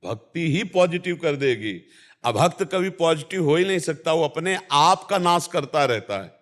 भक्ति ही पॉजिटिव कर देगी। अभक्त कभी पॉजिटिव हो ही नहीं सकता, वो अपने आप का नाश करता रहता है।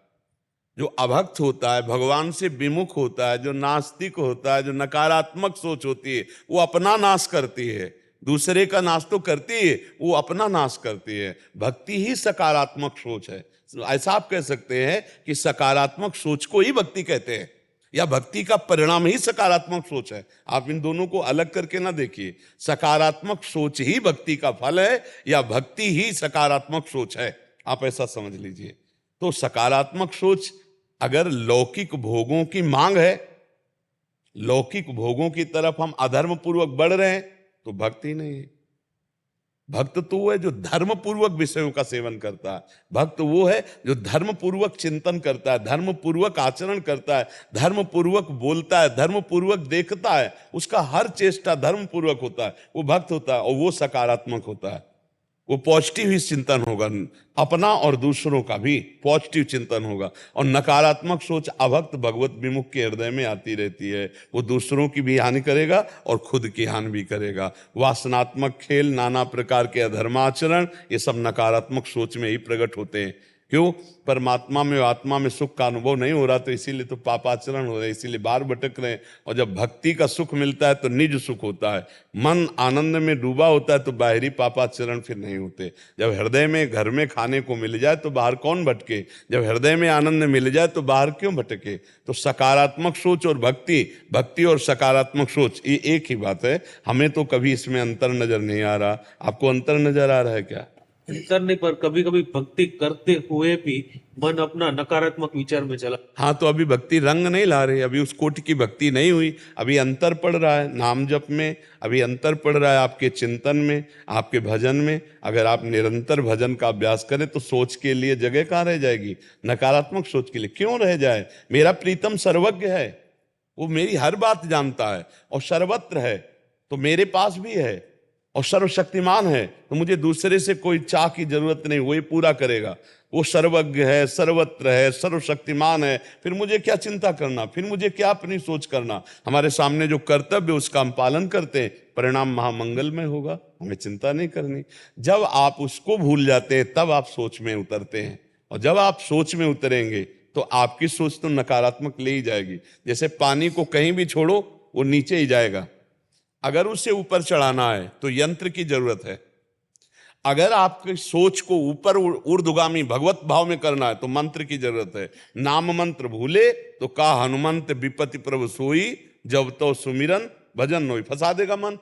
जो अभक्त होता है, भगवान से विमुख होता है, जो नास्तिक होता है, जो नकारात्मक सोच होती है, वो अपना नाश करती है। दूसरे का नाश तो करती है, वो अपना नाश करती है। भक्ति ही सकारात्मक सोच है। ऐसा आप कह सकते हैं कि सकारात्मक सोच को ही भक्ति कहते हैं, या भक्ति का परिणाम ही सकारात्मक सोच है। आप इन दोनों को अलग करके ना देखिए। सकारात्मक सोच ही भक्ति का फल है, या भक्ति ही सकारात्मक सोच है, आप ऐसा समझ लीजिए। तो सकारात्मक सोच अगर लौकिक भोगों की मांग है, लौकिक भोगों की तरफ हम अधर्म पूर्वक बढ़ रहे हैं, तो भक्ति नहीं है। भक्त तो वो है जो धर्म पूर्वक विषयों का सेवन करता है। भक्त वो है जो धर्म पूर्वक चिंतन करता है, धर्म पूर्वक आचरण करता है, धर्म पूर्वक बोलता है, धर्म पूर्वक देखता है, उसका हर चेष्टा धर्म पूर्वक होता है, वो भक्त होता है। और वो सकारात्मक होता है, वो पॉजिटिव ही चिंतन होगा, अपना और दूसरों का भी पॉजिटिव चिंतन होगा। और नकारात्मक सोच अभक्त भगवत विमुख के हृदय में आती रहती है, वो दूसरों की भी हानि करेगा और खुद की हानि भी करेगा। वासनात्मक खेल, नाना प्रकार के अधर्माचरण, ये सब नकारात्मक सोच में ही प्रकट होते हैं। क्यों? परमात्मा में, आत्मा में सुख का अनुभव नहीं हो रहा, तो इसीलिए तो पापाचरण हो रहे हैं, इसीलिए बाहर भटक रहे हैं। और जब भक्ति का सुख मिलता है तो निज सुख होता है, मन आनंद में डूबा होता है, तो बाहरी पापाचरण फिर नहीं होते। जब हृदय में, घर में खाने को मिल जाए तो बाहर कौन भटके? जब हृदय में आनंद मिल जाए तो बाहर क्यों भटके? तो सकारात्मक सोच और भक्ति, भक्ति और सकारात्मक सोच ये एक ही बात है। हमें तो कभी इसमें अंतर नजर नहीं आ रहा। आपको अंतर नजर आ रहा है क्या? करने पर कभी कभी भक्ति करते हुए भी मन अपना नकारात्मक विचार में चला। हाँ, तो अभी भक्ति रंग नहीं ला रही, अभी उस कोटि की भक्ति नहीं हुई। अभी अंतर पड़ रहा है नाम जप में, अभी अंतर पड़ रहा है आपके चिंतन में, आपके भजन में। अगर आप निरंतर भजन का अभ्यास करें तो सोच के लिए जगह कहाँ रह जाएगी? नकारात्मक सोच के लिए क्यों रह जाए? मेरा प्रीतम सर्वज्ञ है, वो मेरी हर बात जानता है और सर्वत्र है, तो मेरे पास भी है और सर्वशक्तिमान है, तो मुझे दूसरे से कोई चाह की जरूरत नहीं, वही पूरा करेगा। वो सर्वज्ञ है, सर्वत्र है, सर्वशक्तिमान है, फिर मुझे क्या चिंता करना? फिर मुझे क्या अपनी सोच करना? हमारे सामने जो कर्तव्य उसका हम पालन करते हैं, परिणाम महामंगलमय होगा, हमें चिंता नहीं करनी। जब आप उसको भूल जाते हैं तब आप सोच में उतरते हैं, और जब आप सोच में उतरेंगे तो आपकी सोच तो नकारात्मक ले ही जाएगी। जैसे पानी को कहीं भी छोड़ो वो नीचे ही जाएगा, अगर उसे ऊपर चढ़ाना है तो यंत्र की जरूरत है। अगर आपकी सोच को ऊपर ऊर्ध्वगामी भगवत भाव में करना है तो मंत्र की जरूरत है। नाम मंत्र भूले तो का हनुमंत विपत्ति प्रभु सोई, जब तो सुमिरन भजन नोई। फंसा देगा मन,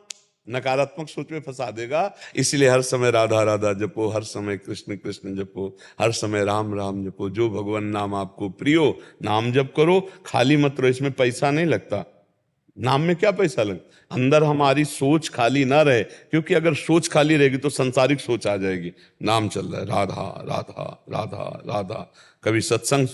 नकारात्मक सोच में फंसा देगा। इसलिए हर समय राधा राधा जपो, हर समय कृष्ण कृष्ण जपो, हर समय राम राम जपो। जो भगवान नाम आपको प्रियो, नाम जप करो, खाली मत रहो। इसमें पैसा नहीं लगता, नाम में क्या पैसा लग? अंदर हमारी सोच खाली ना रहे, क्योंकि अगर सोच खाली रहेगी तो संसारिक सोच आ जाएगी। नाम चल रहा है, राधा राधा राधा राधा। कभी सत्संग